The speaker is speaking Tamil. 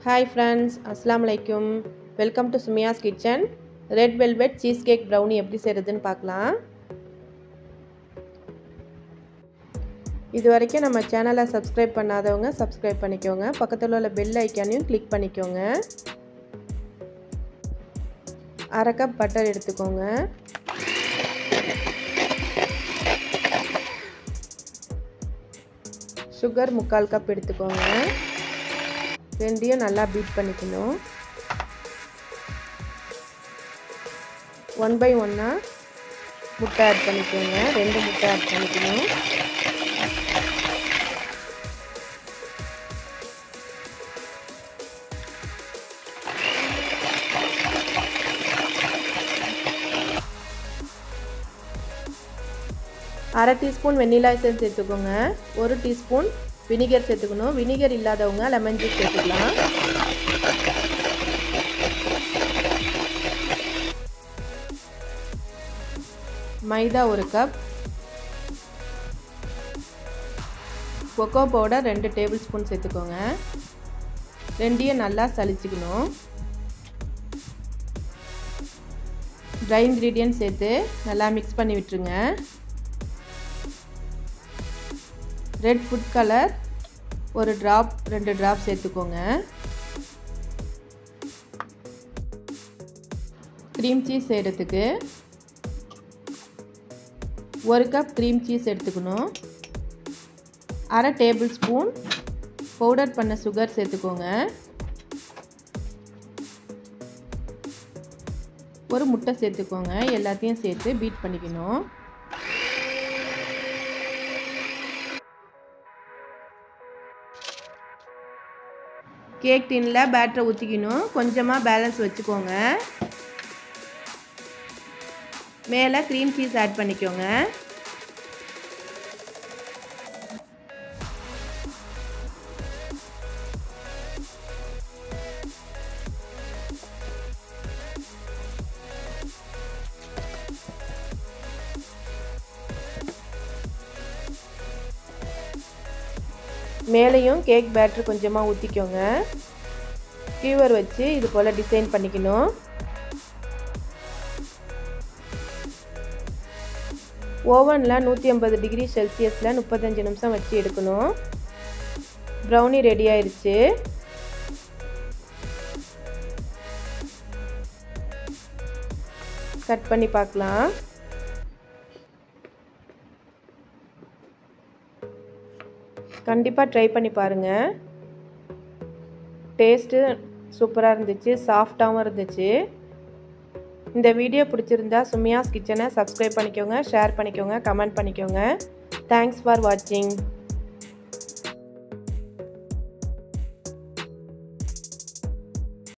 Hi friends, Assalamu alaikum. Welcome to Sumiya's Kitchen. Red Velvet Cheesecake Brownie எப்படி செய்றதுன்னு பார்க்கலாம். இதுவரைக்கும் நம்ம சேனலை சப்ஸ்கிரைப் பண்ணாதவங்க சப்ஸ்கிரைப் பண்ணிக்கோங்க. பக்கத்துல உள்ள பெல் ஐகானையும் கிளிக் பண்ணிக்கோங்க. 1/2 கப் பட்டர் எடுத்துக்கோங்க. சுகர் 3/4 கப் எடுத்துக்கோங்க. ரெண்டையும் நல்லா பீட் பண்ணிக்கணும். 1 by 1 முட்டை ஆட் பண்ணிக்கோங்க. 2 முட்டை ஆட் பண்ணிக்கணும். அரை டீஸ்பூன் வெண்ணிலா எசன்ஸ் சேர்த்துக்கோங்க. 1 டீஸ்பூன் வினிகர் சேர்த்துக்கணும். வினிகர் இல்லாதவங்க லெமன் ஜூஸ் சேர்த்துக்கலாம். மைதா 1 cup, cocoa powder 2 table spoon சேர்த்துக்கோங்க. ரெண்டையும் நல்லா சலிச்சுக்கணும். ட்ரை இன்க்ரீடியன்ட் சேர்த்து நல்லா மிக்ஸ் பண்ணி விட்டுருங்க. Red food colour 1 drop 2 drop சேர்த்துக்கோங்க. க்ரீம் சீஸ் செய்கிறதுக்கு 1 கப் க்ரீம் சீஸ் எடுத்துக்கணும். அரை டேபிள் ஸ்பூன் பவுடர் பண்ண சுகர் சேர்த்துக்கோங்க. 1 முட்டை சேர்த்துக்கோங்க. எல்லாத்தையும் சேர்த்து பீட் பண்ணிக்கணும். கேக் டின்னில் பேட்டரை ஊற்றிக்கணும். கொஞ்சமாக பேலன்ஸ் வச்சுக்கோங்க. மேலே க்ரீம் சீஸ் ஆட் பண்ணிக்கோங்க. மேலேயும் கேக் பேட்டர் கொஞ்சமாக ஊற்றிக்கோங்க. ஸ்கியூவர் வச்சு இது போல் டிசைன் பண்ணிக்கணும். ஓவனில் 180 டிகிரி செல்சியஸில் 35 நிமிஷம் வச்சு எடுக்கணும். ப்ரௌனி ரெடி ஆயிடுச்சு. கட் பண்ணி பார்க்கலாம். கண்டிப்பாக ட்ரை பண்ணி பாருங்கள். டேஸ்ட்டு சூப்பராக இருந்துச்சு, சாஃப்டாகவும் இருந்துச்சு. இந்த வீடியோ பிடிச்சிருந்தா சுமியாஸ் கிச்சனை சப்ஸ்கிரைப் பண்ணிக்கோங்க, ஷேர் பண்ணிக்கோங்க, கமெண்ட் பண்ணிக்கோங்க. தேங்க்ஸ் ஃபார் வாட்சிங்.